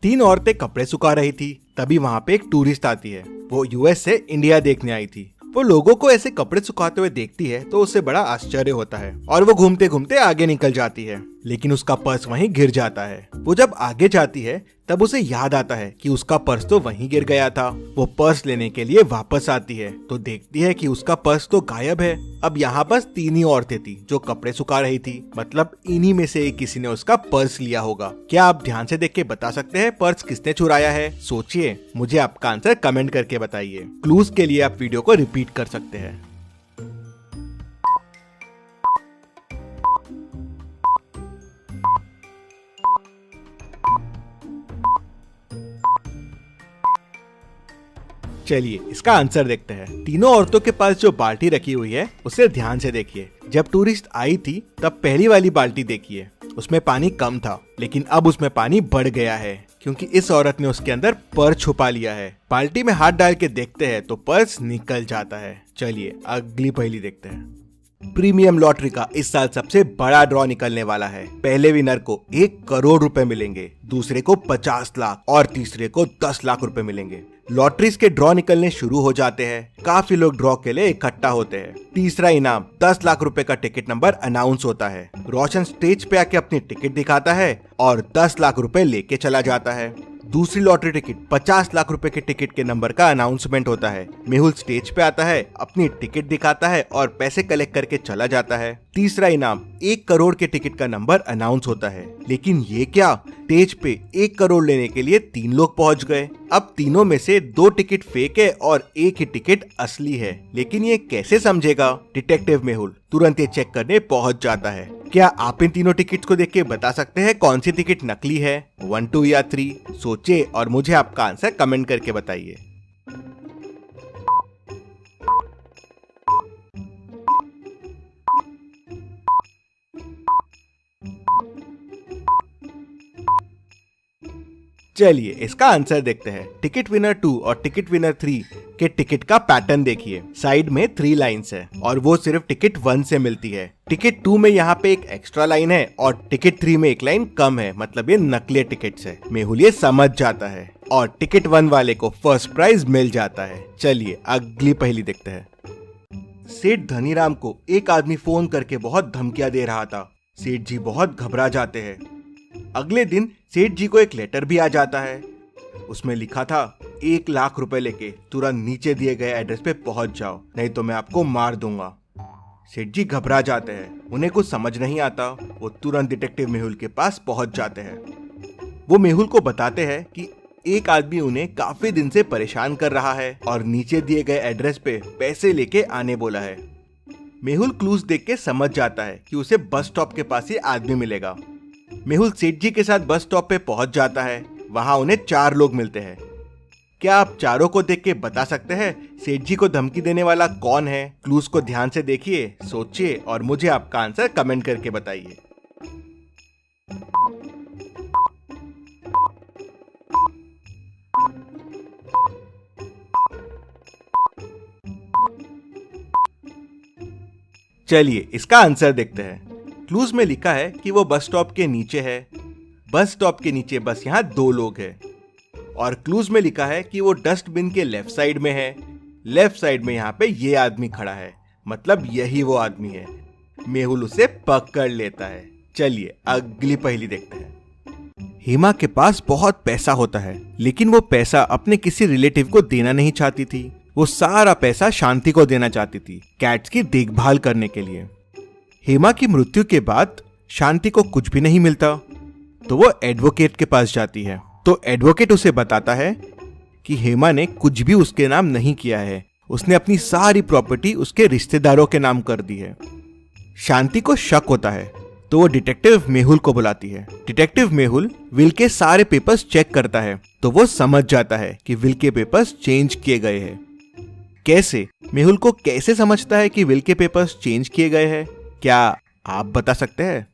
तीन औरतें कपड़े सुखा रही थी। तभी वहाँ पे एक टूरिस्ट आती है। वो यूएस से इंडिया देखने आई थी। वो लोगों को ऐसे कपड़े सुखाते हुए देखती है तो उसे बड़ा आश्चर्य होता है और वो घूमते घूमते आगे निकल जाती है, लेकिन उसका पर्स वहीं गिर जाता है। वो जब आगे जाती है तब उसे याद आता है कि उसका पर्स तो वहीं गिर गया था। वो पर्स लेने के लिए वापस आती है तो देखती है कि उसका पर्स तो गायब है। अब यहाँ बस तीन ही औरतें थी जो कपड़े सुखा रही थी, मतलब इन्हीं में से किसी ने उसका पर्स लिया होगा। क्या आप ध्यान से देख के बता सकते हैं पर्स किसने चुराया है? सोचिए, मुझे आपका आंसर कमेंट करके बताइए। क्लूज के लिए आप वीडियो को रिपीट कर सकते हैं। चलिए इसका आंसर देखते हैं। तीनों औरतों के पास जो बाल्टी रखी हुई है उसे ध्यान से देखिए। जब टूरिस्ट आई थी तब पहली वाली बाल्टी देखिए, उसमें पानी कम था, लेकिन अब उसमें पानी बढ़ गया है क्योंकि इस औरत ने उसके अंदर पर्स छुपा लिया है। बाल्टी में हाथ डाल के देखते हैं तो पर्स निकल जाता है। चलिए अगली पहेली देखते हैं। प्रीमियम लॉटरी का इस साल सबसे बड़ा ड्रॉ निकलने वाला है। पहले विनर को 1 करोड़ रुपए मिलेंगे, दूसरे को 50 लाख और तीसरे को 10 लाख रुपए मिलेंगे। लॉटरीज के ड्रॉ निकलने शुरू हो जाते हैं। काफी लोग ड्रॉ के लिए इकट्ठा होते हैं। तीसरा इनाम 10 लाख रुपए का टिकट नंबर अनाउंस होता है। रोशन स्टेज पे आके अपनी टिकट दिखाता है और 10 लाख रुपए लेके चला जाता है। दूसरी लॉटरी टिकट 50 लाख रुपए के टिकट के नंबर का अनाउंसमेंट होता है। मेहुल स्टेज पे आता है, अपनी टिकट दिखाता है और पैसे कलेक्ट करके चला जाता है। तीसरा इनाम 1 करोड़ के टिकट का नंबर अनाउंस होता है, लेकिन ये क्या, स्टेज पे 1 करोड़ लेने के लिए 3 लोग पहुंच गए। अब तीनों में से 2 टिकट फेक है और 1 ही टिकट असली है, लेकिन ये कैसे समझेगा? डिटेक्टिव मेहुल तुरंत ये चेक करने पहुंच जाता है। क्या आप इन तीनों टिकट को देख के बता सकते हैं कौन सी टिकट नकली है? 1, 2 या 3? सोचिए और मुझे आपका आंसर कमेंट करके बताइए। चलिए इसका आंसर देखते हैं। टिकट विनर 2 और टिकट विनर 3 के टिकट का पैटर्न देखिए। साइड में 3 लाइंस है और वो सिर्फ टिकट 1 से मिलती है। टिकट 2 में यहाँ पे एक एक्स्ट्रा लाइन है और टिकट 3 में एक लाइन कम है, मतलब ये नकली टिकट्स है। मेहुल ये समझ जाता है और टिकट 1 वाले को फर्स्ट प्राइज मिल जाता है। चलिए अगली पहेली देखते हैं। सेठ धनीराम को एक आदमी फोन करके बहुत धमकियां दे रहा था। सेठ जी बहुत घबरा जाते हैं। अगले दिन सेठ जी को एक लेटर भी आ जाता है। उसमें लिखा था 1 लाख रुपए लेके तुरंत नीचे दिए गए एड्रेस पे पहुंच जाओ, नहीं तो मैं आपको मार दूंगा। सेठ जी घबरा जाते हैं, उन्हें कुछ समझ नहीं आता। वो तुरंत डिटेक्टिव मेहुल के पास पहुंच जाते हैं। वो मेहुल को बताते हैं कि एक आदमी उन्हें काफी दिन से परेशान कर रहा है और नीचे दिए गए एड्रेस पे पैसे लेके आने बोला है। मेहुल क्लूज देख के समझ जाता है कि उसे बस स्टॉप के पास ही आदमी मिलेगा। मेहुल सेठ जी के साथ बस स्टॉप पे पहुंच जाता है। वहां उन्हें 4 लोग मिलते हैं। क्या आप चारों को देख के बता सकते हैं सेठ जी को धमकी देने वाला कौन है? क्लूज को ध्यान से देखिए, सोचिए और मुझे आपका आंसर कमेंट करके बताइए। चलिए इसका आंसर देखते हैं। क्लूज में लिखा है कि वो बस स्टॉप के नीचे है। बस स्टॉप के नीचे बस यहाँ 2 लोग हैं। और क्लूज में लिखा है कि वो डस्टबिन के लेफ्ट साइड में है। लेफ्ट साइड में यहाँ पे ये आदमी खड़ा है, मतलब यही वो आदमी है। मेहुल उसे पकड़ लेता है। चलिए अगली पहेली देखते हैं। हेमा के पास बहुत पैसा होता है, लेकिन वो पैसा अपने किसी रिलेटिव को देना नहीं चाहती थी। वो सारा पैसा शांति को देना चाहती थी, कैट्स की देखभाल करने के लिए। हेमा की मृत्यु के बाद शांति को कुछ भी नहीं मिलता, तो वो एडवोकेट के पास जाती है। तो एडवोकेट उसे बताता है कि हेमा ने कुछ भी उसके नाम नहीं किया है, उसने अपनी सारी प्रॉपर्टी उसके रिश्तेदारों के नाम कर दी है। शांति को शक होता है तो वो डिटेक्टिव मेहुल को बुलाती है। डिटेक्टिव मेहुल विल के सारे पेपर्स चेक करता है तो वो समझ जाता है कि विल के पेपर्स चेंज किए गए हैं। कैसे? मेहुल को कैसे समझता है कि विल के पेपर्स चेंज किए गए हैं? क्या आप बता सकते हैं?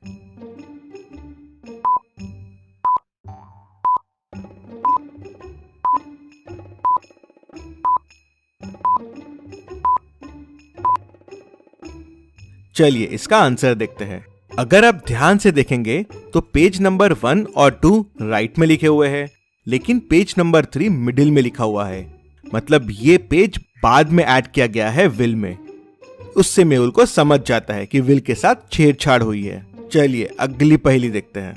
चलिए इसका आंसर देखते हैं। अगर आप ध्यान से देखेंगे तो पेज नंबर 1 और 2 राइट में लिखे हुए हैं, लेकिन पेज नंबर 3 मिडिल में लिखा हुआ है, मतलब ये पेज बाद में ऐड किया गया है विल में। उससे मेहुल को समझ जाता है कि विल के साथ छेड़छाड़ हुई है। चलिए अगली पहेली देखते हैं।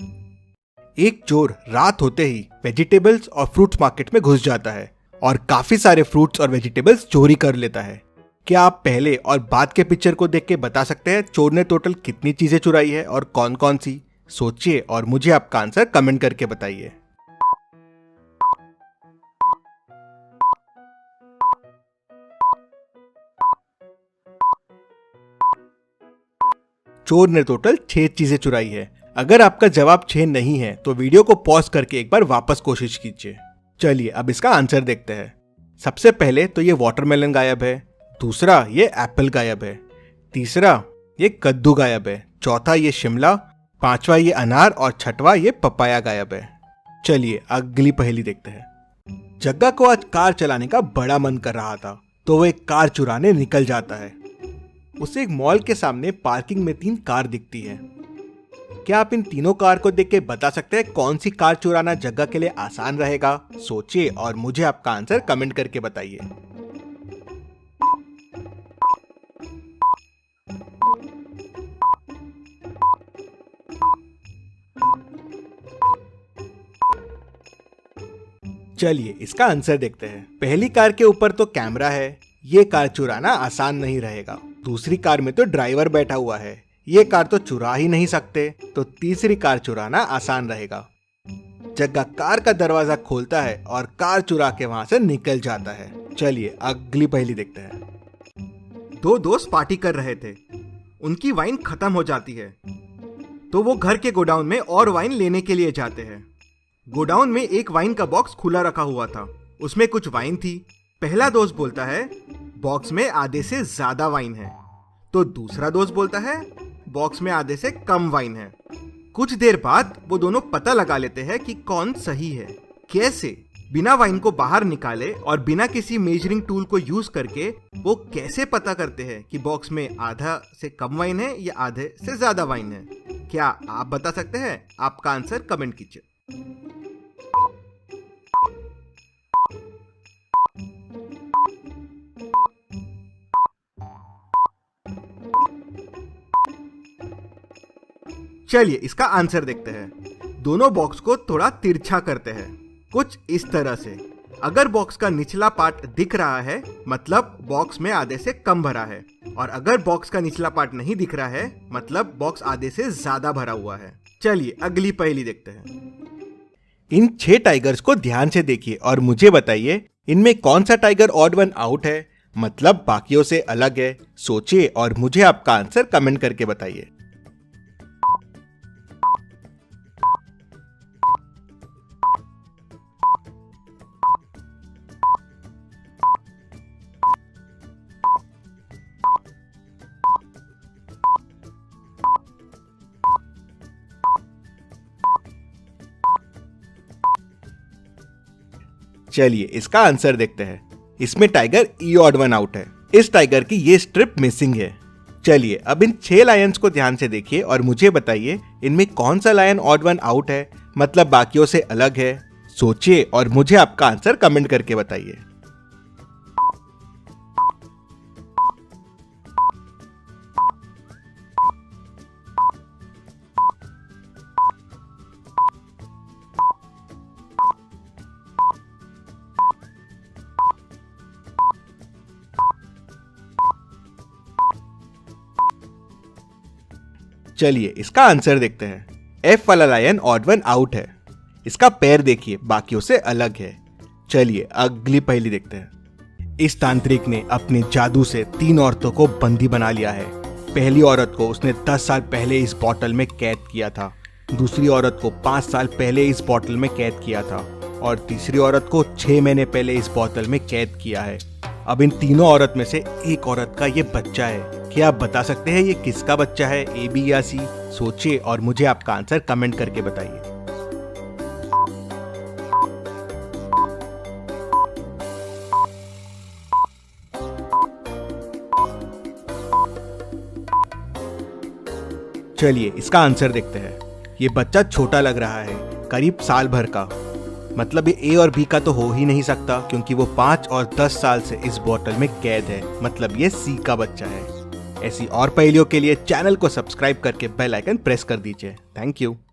एक चोर रात होते ही वेजिटेबल्स और फ्रूट्स मार्केट में घुस जाता है और काफी सारे फ्रूट्स और वेजिटेबल्स चोरी कर लेता है। क्या आप पहले और बाद के पिक्चर को देख के बता सकते हैं चोर ने टोटल कितनी चीजें चुराई है और कौन कौन सी? सोचिए और मुझे आपका आंसर कमेंट करके बताइए। चोर ने टोटल 6 चीजें चुराई है। अगर आपका जवाब 6 नहीं है तो वीडियो को पॉज करके एक बार वापस कोशिश कीजिए। चलिए अब इसका आंसर देखते हैं। सबसे पहले तो ये वाटरमेलन गायब है, दूसरा ये एप्पल गायब है, तीसरा ये कद्दू गायब है, चौथा ये शिमला, पांचवा ये अनार और छठवा ये पपाया गायब है। चलिए अगली पहेली देखते हैं। जग्गा को आज कार चलाने का बड़ा मन कर रहा था तो वो एक कार चुराने निकल जाता है। उसे एक मॉल के सामने पार्किंग में 3 कार दिखती है। क्या आप इन तीनों कार को देख के बता सकते हैं कौन सी कार चुराना जग्गा के लिए आसान रहेगा? सोचिए और मुझे आपका आंसर कमेंट करके बताइए। चलिए इसका आंसर देखते हैं। पहली कार के ऊपर तो कैमरा है, ये कार चुराना आसान नहीं रहेगा। दूसरी कार में तो ड्राइवर बैठा हुआ है, ये कार तो चुरा ही नहीं सकते। तो तीसरी कार चुराना आसान रहेगा। जग्गा कार का दरवाजा खोलता है और कार चुरा के वहां से निकल जाता है। चलिए अगली पहेली देखते हैं। 2 दोस्त पार्टी कर रहे थे, उनकी वाइन खत्म हो जाती है तो वो घर के गोडाउन में और वाइन लेने के लिए जाते हैं। गोडाउन में एक वाइन का बॉक्स खुला रखा हुआ था, उसमें कुछ वाइन थी। पहला दोस्त बोलता है बॉक्स में आधे से ज्यादा वाइन है, तो दूसरा दोस्त बोलता है बॉक्स में आधे से कम वाइन है। कुछ देर बाद वो दोनों पता लगा लेते हैं कि कौन सही है। कैसे? बिना वाइन को बाहर निकाले और बिना किसी मेजरिंग टूल को यूज करके वो कैसे पता करते हैं कि बॉक्स में आधा से कम वाइन है या आधे से ज्यादा वाइन है? क्या आप बता सकते हैं? आपका आंसर कमेंट कीजिए। चलिए इसका आंसर देखते हैं। दोनों बॉक्स को थोड़ा तिरछा करते हैं, कुछ इस तरह से। अगर बॉक्स का निचला पार्ट दिख रहा है मतलब बॉक्स में आधे से कम भरा है, और अगर बॉक्स का निचला पार्ट नहीं दिख रहा है मतलब बॉक्स आधे से ज्यादा भरा हुआ है। चलिए अगली पहेली देखते हैं। इन 6 टाइगर्स को ध्यान से देखिए और मुझे बताइए इनमें कौन सा टाइगर ऑड वन आउट है, मतलब बाकियों से अलग है। सोचिए और मुझे आपका आंसर कमेंट करके बताइए। चलिए इसका आंसर देखते हैं। इसमें टाइगर ई ऑड वन आउट है। इस टाइगर की ये स्ट्रिप मिसिंग है। चलिए अब इन 6 लायंस को ध्यान से देखिए और मुझे बताइए इनमें कौन सा लायन ऑड वन आउट है, मतलब बाकियों से अलग है। सोचिए और मुझे आपका आंसर कमेंट करके बताइए। चलिए इसका आंसर देखते हैं। एफ वाला लायन ऑड वन आउट है। इसका पैर देखिए बाकियों से अलग है। चलिए अगली पहेली देखते हैं। इस तांत्रिक ने अपने जादू से 3 औरतों को बंदी बना लिया है। पहली औरत को उसने 10 साल पहले इस बोतल में कैद किया था, दूसरी औरत को 5 साल पहले इस बोतल में कैद किया था और तीसरी औरत को 6 महीने पहले इस बोतल में कैद किया है। अब इन तीनों औरत में से एक औरत का ये बच्चा है। क्या आप बता सकते हैं ये किसका बच्चा है, ए, बी या सी? सोचिए और मुझे आपका आंसर कमेंट करके बताइए। चलिए इसका आंसर देखते हैं। ये बच्चा छोटा लग रहा है, करीब साल भर का। मतलब ये ए और बी का तो हो ही नहीं सकता, क्योंकि वो 5 और 10 साल से इस बोतल में कैद है, मतलब ये सी का बच्चा है। ऐसी और पहेलियों के लिए चैनल को सब्सक्राइब करके बेल आइकन प्रेस कर दीजिए। Thank you.